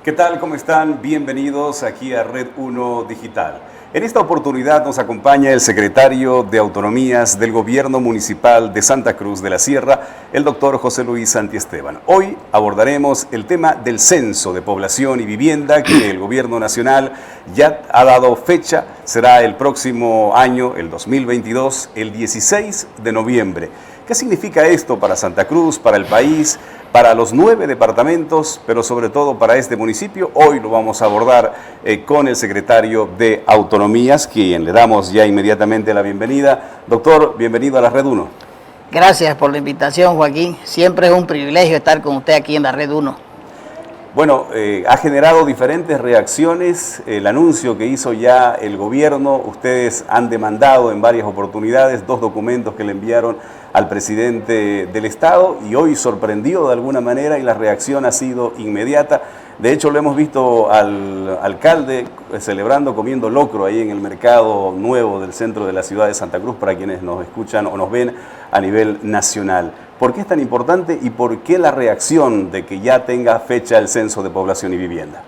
¿Qué tal? ¿Cómo están? Bienvenidos aquí a Red 1 Digital. En esta oportunidad nos acompaña el secretario de Autonomías del Gobierno Municipal de Santa Cruz de la Sierra, el doctor José Luis Santiesteban. Hoy abordaremos el tema del censo de población y vivienda que el Gobierno Nacional ya ha dado fecha. Será el próximo año, el 2022, el 16 de noviembre. ¿Qué significa esto para Santa Cruz, para el país, para los 9 departamentos, pero sobre todo para este municipio? Hoy lo vamos a abordar con el secretario de Autonomías, quien le damos ya inmediatamente la bienvenida. Doctor, bienvenido a la Red 1. Gracias por la invitación, Joaquín. Siempre es un privilegio estar con usted aquí en la Red 1. Bueno, ha generado diferentes reacciones el anuncio que hizo ya el gobierno. Ustedes han demandado en varias oportunidades 2 documentos que le enviaron al presidente del Estado y hoy sorprendió de alguna manera y la reacción ha sido inmediata. De hecho, lo hemos visto al alcalde celebrando, comiendo locro ahí en el mercado nuevo del centro de la ciudad de Santa Cruz, para quienes nos escuchan o nos ven a nivel nacional. ¿Por qué es tan importante y por qué la reacción de que ya tenga fecha el censo de población y vivienda?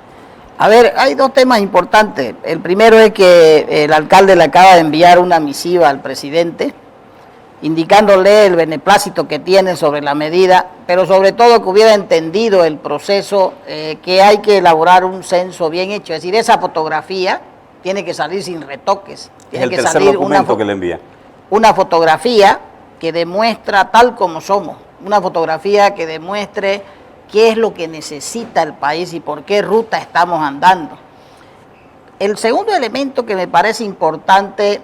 A ver, hay 2 temas importantes. El primero es que el alcalde le acaba de enviar una misiva al presidente, indicándole el beneplácito que tiene sobre la medida, pero sobre todo que hubiera entendido el proceso, que hay que elaborar un censo bien hecho. Es decir, esa fotografía tiene que salir sin retoques. Tiene que salir documento que le envía. Una fotografía que demuestra tal como somos, una fotografía que demuestre qué es lo que necesita el país y por qué ruta estamos andando. El segundo elemento que me parece importante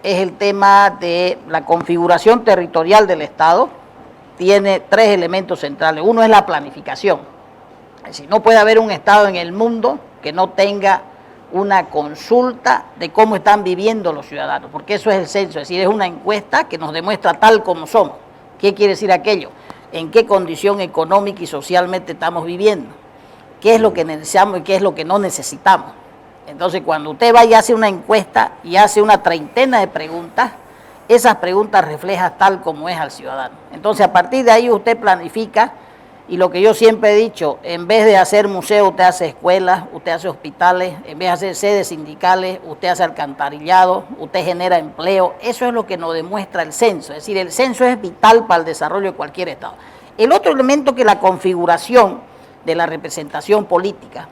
es el tema de la configuración territorial del Estado. Tiene 3 elementos centrales. Uno es la planificación. Es decir, no puede haber un Estado en el mundo que no tenga una consulta de cómo están viviendo los ciudadanos, porque eso es el censo, es decir, es una encuesta que nos demuestra tal como somos. ¿Qué quiere decir aquello? ¿En qué condición económica y socialmente estamos viviendo? ¿Qué es lo que necesitamos y qué es lo que no necesitamos? Entonces, cuando usted va y hace una encuesta y hace una treintena de preguntas, esas preguntas reflejan tal como es al ciudadano. Entonces, a partir de ahí usted planifica, y lo que yo siempre he dicho, en vez de hacer museos, usted hace escuelas, usted hace hospitales, en vez de hacer sedes sindicales, usted hace alcantarillado, usted genera empleo. Eso es lo que nos demuestra el censo. Es decir, el censo es vital para el desarrollo de cualquier Estado. El otro elemento que es la configuración de la representación política.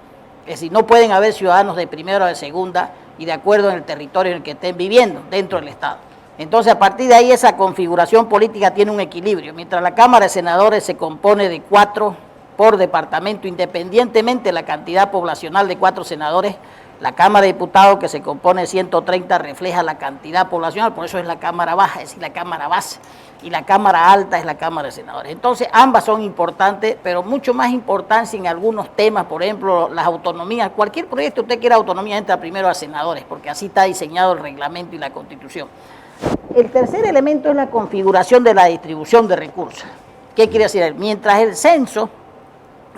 Es decir, no pueden haber ciudadanos de primera o de segunda y de acuerdo en el territorio en el que estén viviendo dentro del Estado. Entonces, a partir de ahí, esa configuración política tiene un equilibrio. Mientras la Cámara de Senadores se compone de 4 por departamento, independientemente de la cantidad poblacional de 4 senadores, la Cámara de Diputados, que se compone de 130, refleja la cantidad poblacional, por eso es la Cámara Baja, es decir, la Cámara Base, y la Cámara Alta es la Cámara de Senadores. Entonces, ambas son importantes, pero mucho más importancia en algunos temas, por ejemplo, las autonomías. Cualquier proyecto que usted quiera autonomía entra primero a senadores, porque así está diseñado el reglamento y la Constitución. El tercer elemento es la configuración de la distribución de recursos. ¿Qué quiere decir? Mientras el censo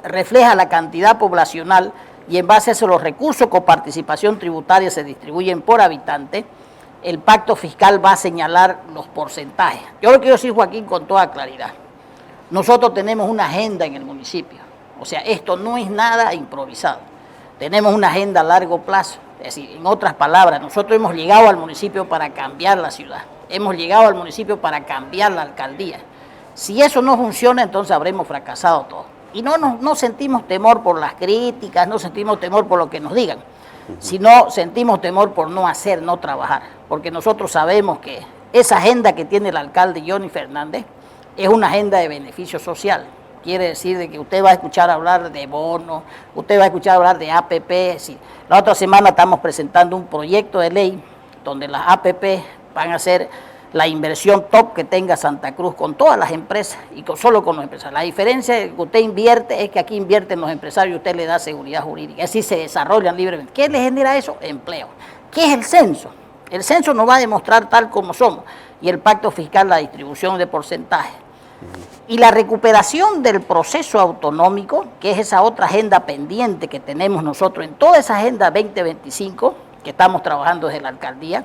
refleja la cantidad poblacional y en base a eso los recursos con participación tributaria se distribuyen por habitante, el pacto fiscal va a señalar los porcentajes. Yo lo quiero decir, Joaquín, con toda claridad. Nosotros tenemos una agenda en el municipio. O sea, esto no es nada improvisado. Tenemos una agenda a largo plazo. Es decir, en otras palabras, nosotros hemos llegado al municipio para cambiar la ciudad. Hemos llegado al municipio para cambiar la alcaldía. Si eso no funciona, entonces habremos fracasado todo. Y no sentimos temor por las críticas, no sentimos temor por lo que nos digan, sino sentimos temor por no hacer, no trabajar. Porque nosotros sabemos que esa agenda que tiene el alcalde Johnny Fernández es una agenda de beneficio social. Quiere decir de que usted va a escuchar hablar de bonos, usted va a escuchar hablar de APP. Sí. La otra semana estamos presentando un proyecto de ley donde las APP van a ser la inversión top que tenga Santa Cruz con todas las empresas y solo con los empresarios. La diferencia que usted invierte es que aquí invierten los empresarios y usted le da seguridad jurídica. Así se desarrollan libremente. ¿Qué le genera eso? Empleo. ¿Qué es el censo? El censo nos va a demostrar tal como somos y el pacto fiscal la distribución de porcentajes. Y la recuperación del proceso autonómico, que es esa otra agenda pendiente que tenemos nosotros en toda esa agenda 2025 que estamos trabajando desde la alcaldía,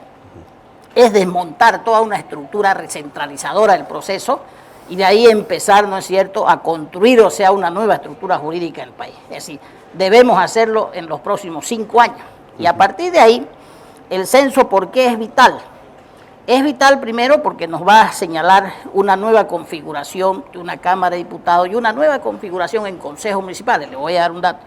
es desmontar toda una estructura recentralizadora del proceso y de ahí empezar, ¿no es cierto?, a construir, o sea, una nueva estructura jurídica del país. Es decir, debemos hacerlo en los próximos 5 años. Y a partir de ahí, el censo, ¿por qué es vital? Es vital primero porque nos va a señalar una nueva configuración de una Cámara de Diputados y una nueva configuración en consejos municipales. Le voy a dar un dato.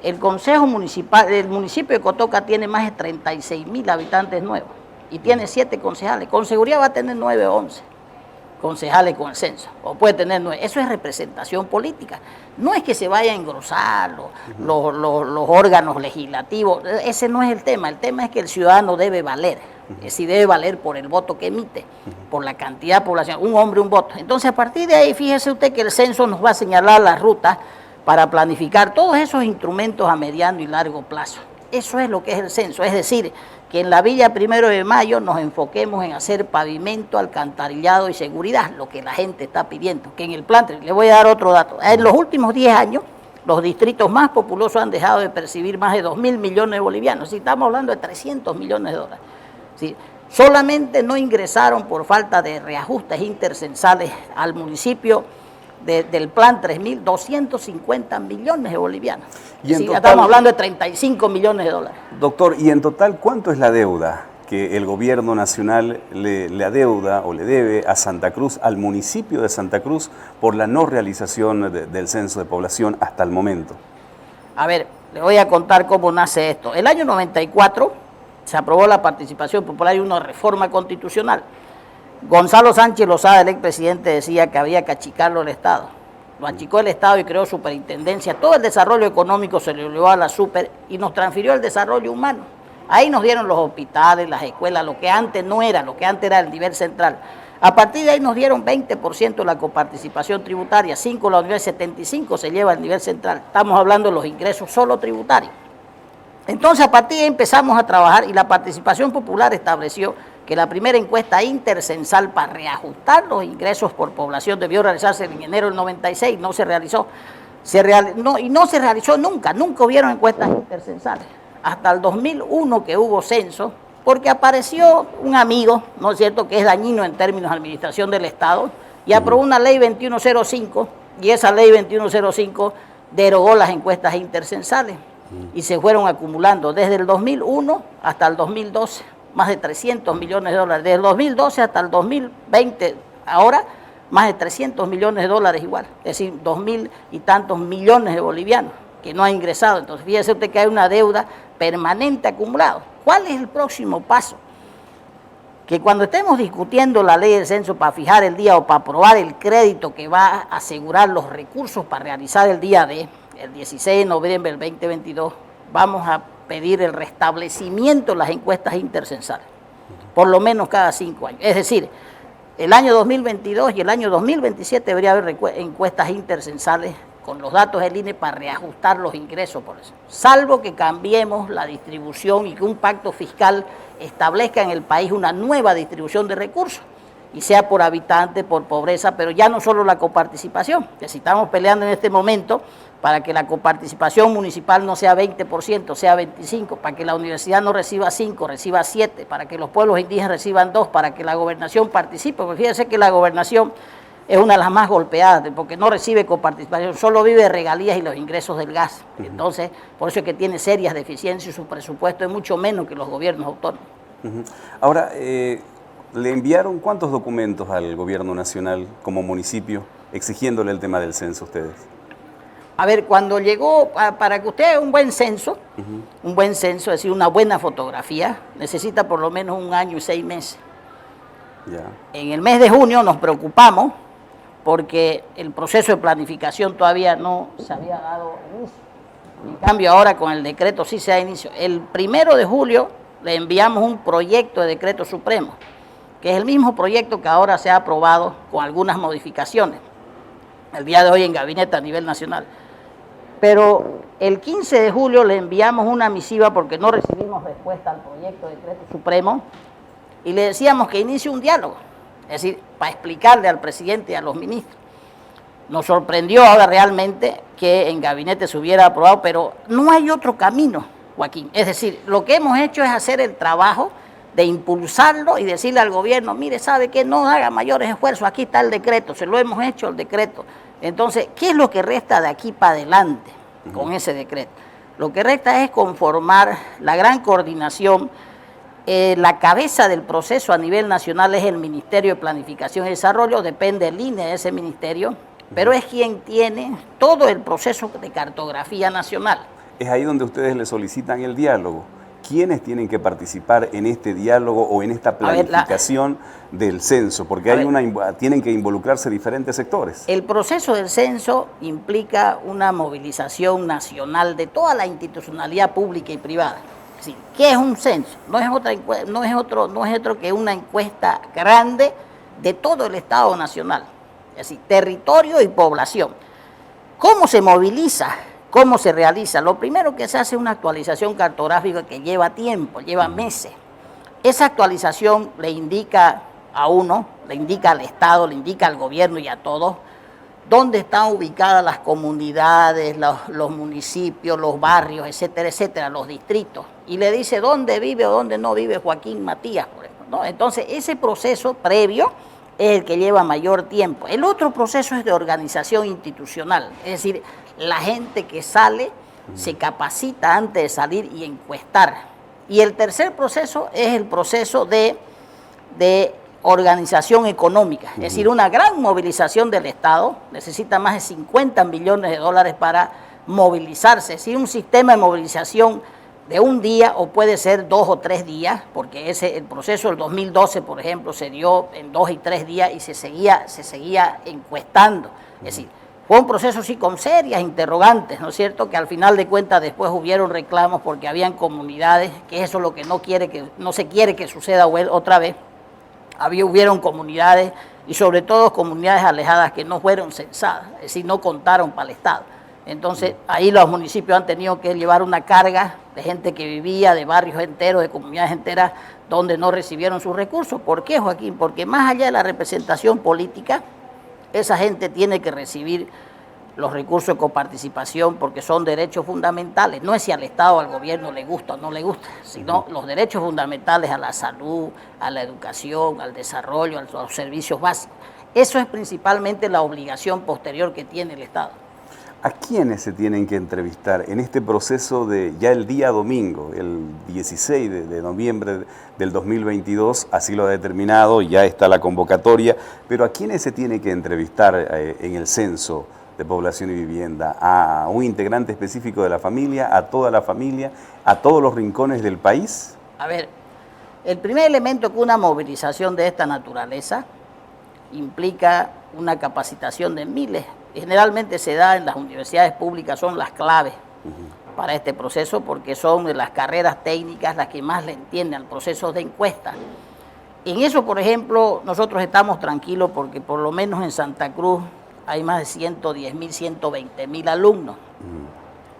El consejo municipal, el municipio de Cotoca tiene más de 36.000 habitantes nuevos y tiene 7 concejales. Con seguridad va a tener 9 o 11 concejales con el censo, o puede tener 9. Eso es representación política. No es que se vaya a engrosar los órganos legislativos, ese no es el tema es que el ciudadano debe valer, es decir, debe valer por el voto que emite, por la cantidad de población, un hombre, un voto. Entonces, a partir de ahí, fíjese usted que el censo nos va a señalar las rutas para planificar todos esos instrumentos a mediano y largo plazo. Eso es lo que es el censo, es decir, que en la Villa 1 de Mayo nos enfoquemos en hacer pavimento, alcantarillado y seguridad, lo que la gente está pidiendo, que en el plan, le voy a dar otro dato, en los últimos 10 años, los distritos más populosos han dejado de percibir más de 2.000 millones de bolivianos, si estamos hablando de 300 millones de dólares. ¿Sí? Solamente no ingresaron por falta de reajustes intercensales al municipio del plan 3.250 millones de bolivianos. Y sí, estamos hablando de 35 millones de dólares. Doctor, ¿y en total cuánto es la deuda que el gobierno nacional le adeuda o le debe a Santa Cruz, al municipio de Santa Cruz, por la no realización del censo de población hasta el momento? A ver, le voy a contar cómo nace esto. El año 94 se aprobó la participación popular y una reforma constitucional. Gonzalo Sánchez Lozada, el expresidente, decía que había que achicarlo el Estado. Lo achicó el Estado y creó superintendencia. Todo el desarrollo económico se le llevó a la super y nos transfirió el desarrollo humano. Ahí nos dieron los hospitales, las escuelas, lo que antes no era, lo que antes era el nivel central. A partir de ahí nos dieron 20% de la coparticipación tributaria, 5% la universidad, 75% se lleva al nivel central. Estamos hablando de los ingresos solo tributarios. Entonces, a partir de ahí empezamos a trabajar y la participación popular estableció que la primera encuesta intercensal para reajustar los ingresos por población debió realizarse en enero del 96, no se realizó. Y no se realizó nunca hubieron encuestas intercensales. Hasta el 2001 que hubo censo, porque apareció un amigo, ¿no es cierto?, que es dañino en términos de administración del Estado, y aprobó una ley 2105, y esa ley 2105 derogó las encuestas intercensales, y se fueron acumulando desde el 2001 hasta el 2012, más de 300 millones de dólares, desde el 2012 hasta el 2020, ahora más de 300 millones de dólares igual, es decir, 2.000 y tantos millones de bolivianos que no ha ingresado. Entonces, fíjese usted que hay una deuda permanente acumulada. ¿Cuál es el próximo paso? Que cuando estemos discutiendo la ley del censo para fijar el día o para aprobar el crédito que va a asegurar los recursos para realizar el día de el 16 de noviembre del 2022, vamos a pedir el restablecimiento de las encuestas intercensales, por lo menos cada 5 años. Es decir, el año 2022 y el año 2027 debería haber encuestas intercensales con los datos del INE para reajustar los ingresos por eso. Salvo que cambiemos la distribución y que un pacto fiscal establezca en el país una nueva distribución de recursos, y sea por habitante, por pobreza, pero ya no solo la coparticipación, que si estamos peleando en este momento para que la coparticipación municipal no sea 20%, sea 25%, para que la universidad no reciba 5%, reciba 7%, para que los pueblos indígenas reciban 2%, para que la gobernación participe, porque fíjense que la gobernación es una de las más golpeadas, porque no recibe coparticipación, solo vive de regalías y los ingresos del gas. Entonces, por eso es que tiene serias deficiencias y su presupuesto es mucho menos que los gobiernos autónomos. Ahora, ¿le enviaron cuántos documentos al gobierno nacional como municipio exigiéndole el tema del censo a ustedes? A ver, cuando llegó, para que usted haga un buen censo, es decir, una buena fotografía, necesita por lo menos 1 año y 6 meses. Ya. En el mes de junio nos preocupamos porque el proceso de planificación todavía no se había dado inicio. En cambio, ahora con el decreto sí se da inicio. El 1 de julio le enviamos un proyecto de decreto supremo, que es el mismo proyecto que ahora se ha aprobado con algunas modificaciones, el día de hoy en gabinete a nivel nacional. Pero el 15 de julio le enviamos una misiva porque no recibimos respuesta al proyecto de decreto supremo y le decíamos que inicie un diálogo, es decir, para explicarle al presidente y a los ministros. Nos sorprendió ahora realmente que en gabinete se hubiera aprobado, pero no hay otro camino, Joaquín. Es decir, lo que hemos hecho es hacer el trabajo de impulsarlo y decirle al gobierno, mire, ¿sabe qué? No haga mayores esfuerzos, aquí está el decreto, se lo hemos hecho el decreto. Entonces, ¿qué es lo que resta de aquí para adelante con ese decreto? Lo que resta es conformar la gran coordinación. La cabeza del proceso a nivel nacional es el Ministerio de Planificación y Desarrollo, depende del INE de ese ministerio, pero es quien tiene todo el proceso de cartografía nacional. Es ahí donde ustedes le solicitan el diálogo. ¿Quiénes tienen que participar en este diálogo o en esta planificación del censo? Porque tienen que involucrarse diferentes sectores. El proceso del censo implica una movilización nacional de toda la institucionalidad pública y privada. Sí, ¿qué es un censo? No es otro que una encuesta grande de todo el Estado nacional, es decir, territorio y población. ¿Cómo se moviliza? ¿Cómo se realiza? Lo primero que se hace es una actualización cartográfica que lleva tiempo, lleva meses. Esa actualización le indica a uno, le indica al Estado, le indica al gobierno y a todos dónde están ubicadas las comunidades, los municipios, los barrios, etcétera, etcétera, los distritos. Y le dice dónde vive o dónde no vive Joaquín Matías, por ejemplo, ¿no? Entonces, ese proceso previo es el que lleva mayor tiempo. El otro proceso es de organización institucional, es decir, la gente que sale se capacita antes de salir y encuestar. Y el tercer proceso es el proceso de organización económica, es decir, una gran movilización del Estado, necesita más de 50 millones de dólares para movilizarse, es decir, un sistema de movilización de un día o puede ser 2 o 3 días, porque el proceso del 2012, por ejemplo, se dio en 2 y 3 días y se seguía encuestando, es decir, fue un proceso sí con serias interrogantes, ¿no es cierto?, que al final de cuentas después hubieron reclamos porque habían comunidades, que eso es lo que no se quiere que suceda otra vez. Hubieron comunidades y sobre todo comunidades alejadas que no fueron censadas, es decir, no contaron para el Estado. Entonces, ahí los municipios han tenido que llevar una carga de gente que vivía, de barrios enteros, de comunidades enteras, donde no recibieron sus recursos. ¿Por qué, Joaquín? Porque más allá de la representación política, esa gente tiene que recibir los recursos de coparticipación porque son derechos fundamentales. No es si al Estado o al gobierno le gusta o no le gusta, sino los derechos fundamentales a la salud, a la educación, al desarrollo, a los servicios básicos. Eso es principalmente la obligación posterior que tiene el Estado. ¿A quiénes se tienen que entrevistar en este proceso de ya el día domingo, el 16 de noviembre del 2022? Así lo ha determinado, ya está la convocatoria, pero ¿a quiénes se tiene que entrevistar en el censo de población y vivienda? ¿A un integrante específico de la familia, a toda la familia, a todos los rincones del país? A ver, el primer elemento que una movilización de esta naturaleza implica una capacitación de miles. Generalmente se da en las universidades públicas, son las claves para este proceso porque son de las carreras técnicas las que más le entienden al proceso de encuesta. En eso, por ejemplo, nosotros estamos tranquilos porque por lo menos en Santa Cruz hay más de 110.000, 120.000 alumnos.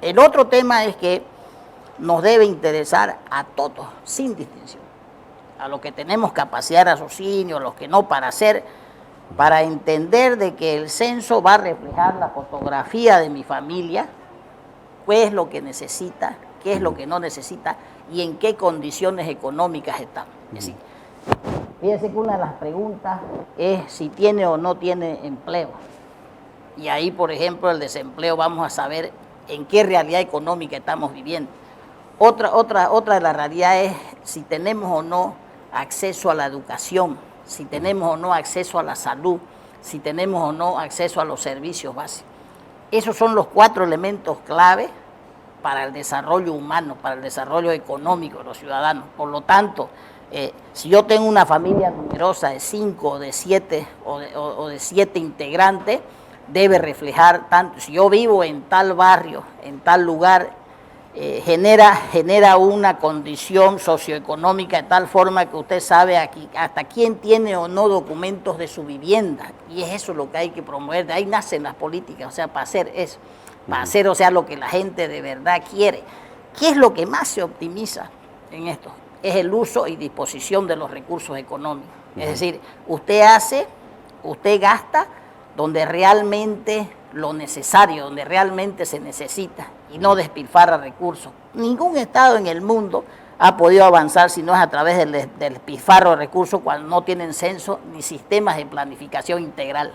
El otro tema es que nos debe interesar a todos, sin distinción. A los que tenemos capacidad de raciocinio, a los que no, para entender de que el censo va a reflejar la fotografía de mi familia, qué es lo que necesita, qué es lo que no necesita y en qué condiciones económicas estamos. Es decir, fíjense que una de las preguntas es si tiene o no tiene empleo. Y ahí, por ejemplo, el desempleo, vamos a saber en qué realidad económica estamos viviendo. Otra de las realidades es si tenemos o no acceso a la educación, si tenemos o no acceso a la salud, si tenemos o no acceso a los servicios básicos. Esos son los 4 elementos clave para el desarrollo humano, para el desarrollo económico de los ciudadanos. Por lo tanto, si yo tengo una familia numerosa de 5, de 7 o de 7 integrantes, debe reflejar tanto, si yo vivo en tal barrio, en tal lugar, genera una condición socioeconómica de tal forma que usted sabe aquí hasta quién tiene o no documentos de su vivienda, y es eso lo que hay que promover. De ahí nacen las políticas, o sea, para hacer eso, para hacer, o sea, lo que la gente de verdad quiere. ¿Qué es lo que más se optimiza en esto? Es el uso y disposición de los recursos económicos. Es decir, usted gasta donde realmente lo necesario, donde realmente se necesita y no despilfarra recursos. Ningún Estado en el mundo ha podido avanzar si no es a través del despilfarro de recursos cuando no tienen censo ni sistemas de planificación integral.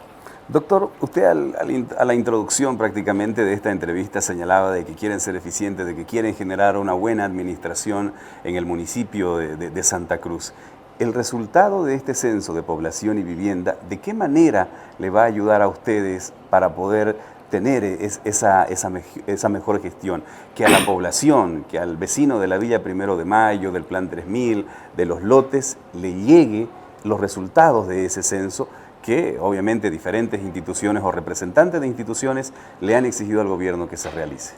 Doctor, usted a la introducción prácticamente de esta entrevista señalaba de que quieren ser eficientes, de que quieren generar una buena administración en el municipio de Santa Cruz. El resultado de este censo de población y vivienda, ¿de qué manera le va a ayudar a ustedes para poder tener esa mejor gestión? Que a la población, que al vecino de la Villa 1 de Mayo, del Plan 3000, de los lotes, le llegue los resultados de ese censo que obviamente diferentes instituciones o representantes de instituciones le han exigido al gobierno que se realice.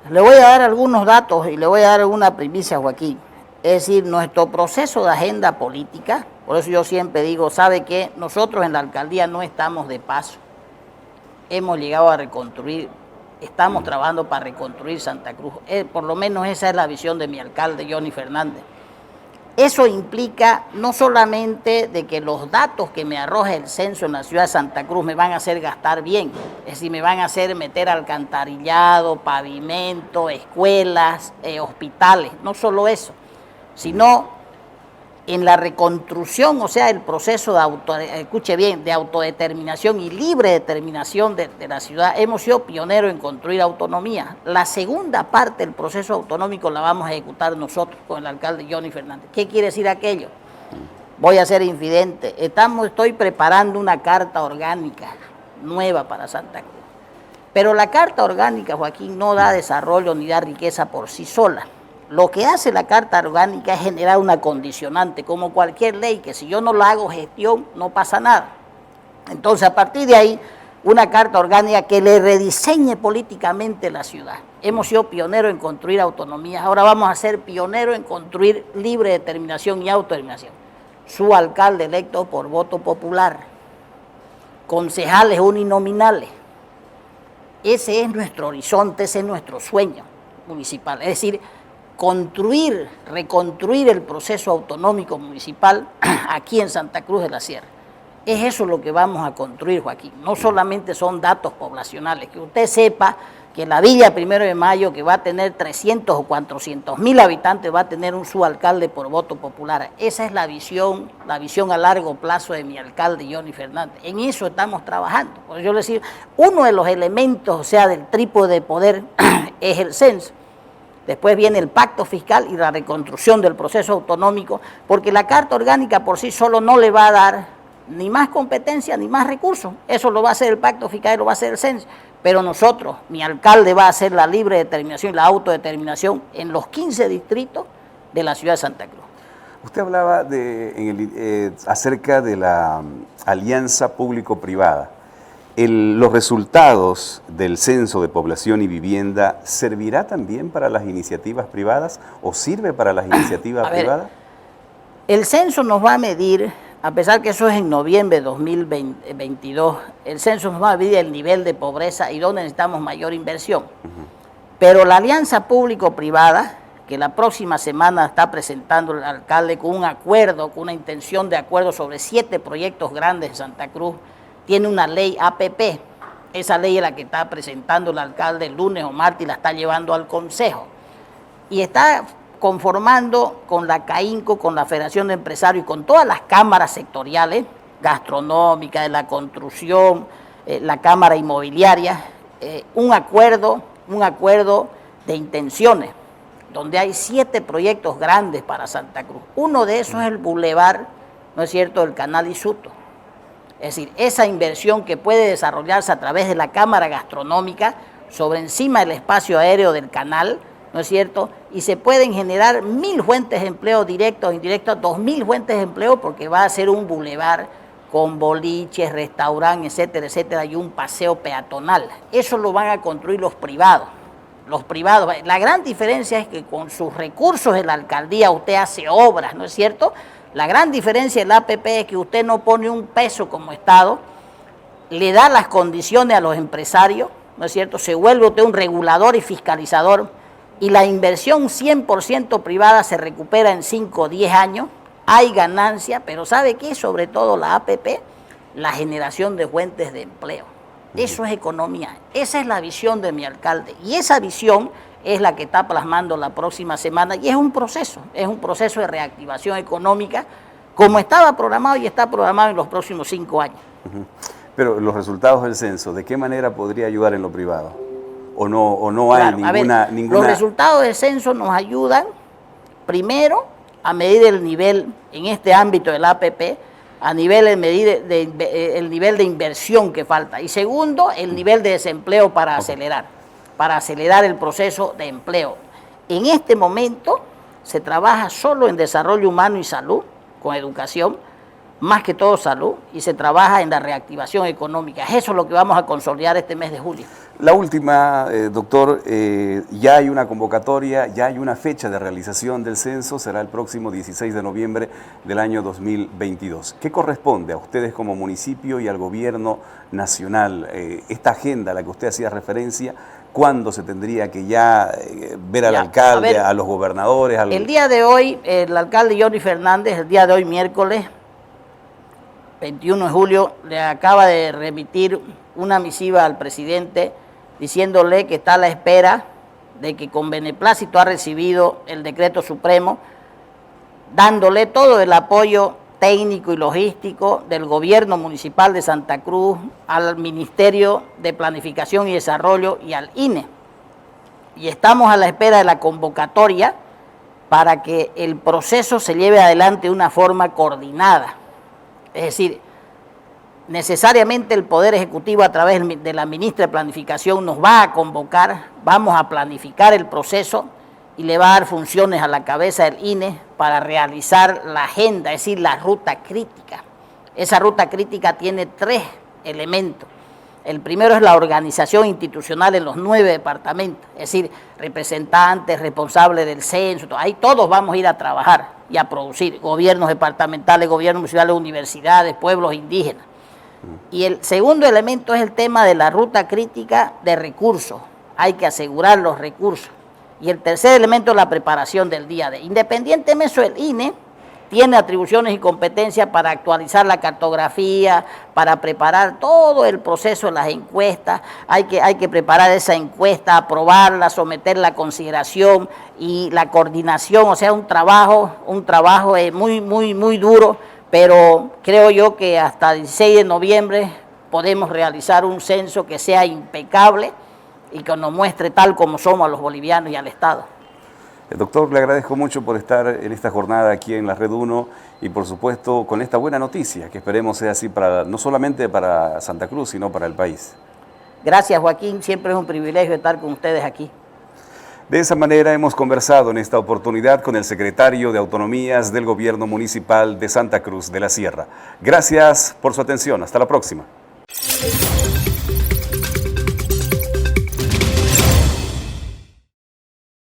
Le voy a dar algunos datos y le voy a dar una primicia, Joaquín. Es decir, nuestro proceso de agenda política, por eso yo siempre digo, ¿sabe qué? Nosotros en la alcaldía no estamos de paso. Hemos llegado a reconstruir, estamos trabajando para reconstruir Santa Cruz. Por lo menos esa es la visión de mi alcalde, Johnny Fernández. Eso implica no solamente de que los datos que me arroja el censo en la ciudad de Santa Cruz me van a hacer gastar bien, es decir, me van a hacer meter alcantarillado, pavimento, escuelas, hospitales, no solo eso, sino en la reconstrucción, o sea, el proceso de autodeterminación y libre determinación de la ciudad. Hemos sido pioneros en construir autonomía. La segunda parte del proceso autonómico la vamos a ejecutar nosotros con el alcalde Johnny Fernández. ¿Qué quiere decir aquello? Voy a ser infidente. Estoy preparando una carta orgánica nueva para Santa Cruz. Pero la carta orgánica, Joaquín, no da desarrollo ni da riqueza por sí sola. Lo que hace la carta orgánica es generar una condicionante, como cualquier ley, que si yo no la hago gestión, no pasa nada. Entonces, a partir de ahí, una carta orgánica que le rediseñe políticamente la ciudad. Hemos sido pioneros en construir autonomía, ahora vamos a ser pioneros en construir libre determinación y autodeterminación. Su alcalde electo por voto popular, concejales uninominales. Ese es nuestro horizonte, ese es nuestro sueño municipal. Es decir, reconstruir el proceso autonómico municipal aquí en Santa Cruz de la Sierra. Es eso lo que vamos a construir, Joaquín. No solamente son datos poblacionales, que usted sepa que la Villa 1 de Mayo, que va a tener 300 o 400 mil habitantes, va a tener un subalcalde por voto popular. Esa es la visión a largo plazo de mi alcalde, Johnny Fernández. En eso estamos trabajando. Por yo le decir, uno de los elementos, o sea, del trípode de poder es el censo. Después viene el pacto fiscal y la reconstrucción del proceso autonómico, porque la carta orgánica por sí solo no le va a dar ni más competencia ni más recursos. Eso lo va a hacer el pacto fiscal y lo va a hacer el censo. Pero nosotros, mi alcalde va a hacer la libre determinación y la autodeterminación en los 15 distritos de la ciudad de Santa Cruz. Usted hablaba acerca de la alianza público-privada. ¿Los resultados del censo de población y vivienda servirá también para las iniciativas privadas o sirve para las iniciativas privadas? El censo nos va a medir, a pesar que eso es en noviembre de 2022, el censo nos va a medir el nivel de pobreza y dónde necesitamos mayor inversión. Pero la alianza público-privada, que la próxima semana está presentando el alcalde con un acuerdo, con una intención de acuerdo sobre 7 proyectos grandes en Santa Cruz, tiene una ley APP, esa ley es la que está presentando el alcalde el lunes o martes y la está llevando al Consejo. Y está conformando con la CAINCO, con la Federación de Empresarios y con todas las cámaras sectoriales, gastronómicas, de la construcción, la Cámara Inmobiliaria, un acuerdo de intenciones, donde hay 7 proyectos grandes para Santa Cruz. Uno de esos es el bulevar, ¿no es cierto?, del Canal Isuto. Es decir, esa inversión que puede desarrollarse a través de la Cámara Gastronómica sobre encima del espacio aéreo del canal, ¿no es cierto? Y se pueden generar 1.000 fuentes de empleo directos o indirectos, 2.000 fuentes de empleo, porque va a ser un bulevar con boliches, restaurantes, etcétera, etcétera, y un paseo peatonal. Eso lo van a construir los privados. Los privados. La gran diferencia es que con sus recursos de la alcaldía usted hace obras, ¿no es cierto? La gran diferencia del APP es que usted no pone un peso como Estado, le da las condiciones a los empresarios, ¿no es cierto? Se vuelve usted un regulador y fiscalizador y la inversión 100% privada se recupera en 5 o 10 años, hay ganancia, pero ¿sabe qué? Sobre todo la APP, la generación de fuentes de empleo. Eso es economía, esa es la visión de mi alcalde y esa visión es la que está plasmando la próxima semana y es un proceso de reactivación económica como estaba programado y está programado en los próximos 5 años. Pero los resultados del censo, ¿de qué manera podría ayudar en lo privado? ¿O no hay ninguna... Los resultados del censo nos ayudan, primero, a medir el nivel en este ámbito del APP, a nivel de medir el nivel de inversión que falta. Y segundo, el nivel de desempleo para acelerar el proceso de empleo. En este momento se trabaja solo en desarrollo humano y salud, con educación, más que todo salud, y se trabaja en la reactivación económica. Eso es lo que vamos a consolidar este mes de julio. La última, doctor, ya hay una convocatoria, ya hay una fecha de realización del censo, será el próximo 16 de noviembre del año 2022. ¿Qué corresponde a ustedes como municipio y al gobierno nacional? Esta agenda a la que usted hacía referencia, ¿cuándo se tendría que ya ver al alcalde, a los gobernadores? El día de hoy, el alcalde Johnny Fernández, el día de hoy, miércoles 21 de julio, le acaba de remitir una misiva al presidente diciéndole que está a la espera de que con beneplácito ha recibido el decreto supremo, dándole todo el apoyo técnico y logístico del gobierno municipal de Santa Cruz, al Ministerio de Planificación y Desarrollo y al INE. Y estamos a la espera de la convocatoria para que el proceso se lleve adelante de una forma coordinada. Es decir, necesariamente el Poder Ejecutivo a través de la ministra de Planificación nos va a convocar, vamos a planificar el proceso y le va a dar funciones a la cabeza del INE para realizar la agenda, es decir, la ruta crítica. Esa ruta crítica tiene 3 elementos. El primero es la organización institucional en los 9 departamentos, es decir, representantes, responsables del censo, ahí todos vamos a ir a trabajar y a producir, gobiernos departamentales, gobiernos municipales, universidades, pueblos indígenas. Y el segundo elemento es el tema de la ruta crítica de recursos, hay que asegurar los recursos. Y el tercer elemento es la preparación del día D. Independientemente de eso, el INE tiene atribuciones y competencias para actualizar la cartografía, para preparar todo el proceso de las encuestas. Hay que preparar esa encuesta, aprobarla, someterla a consideración y la coordinación, o sea, un trabajo muy duro, pero creo yo que hasta el 16 de noviembre podemos realizar un censo que sea impecable y que nos muestre tal como somos a los bolivianos y al Estado. Doctor, le agradezco mucho por estar en esta jornada aquí en la Red 1 y por supuesto con esta buena noticia que esperemos sea así no solamente para Santa Cruz, sino para el país. Gracias, Joaquín, siempre es un privilegio estar con ustedes aquí. De esa manera hemos conversado en esta oportunidad con el secretario de Autonomías del Gobierno Municipal de Santa Cruz de la Sierra. Gracias por su atención, hasta la próxima.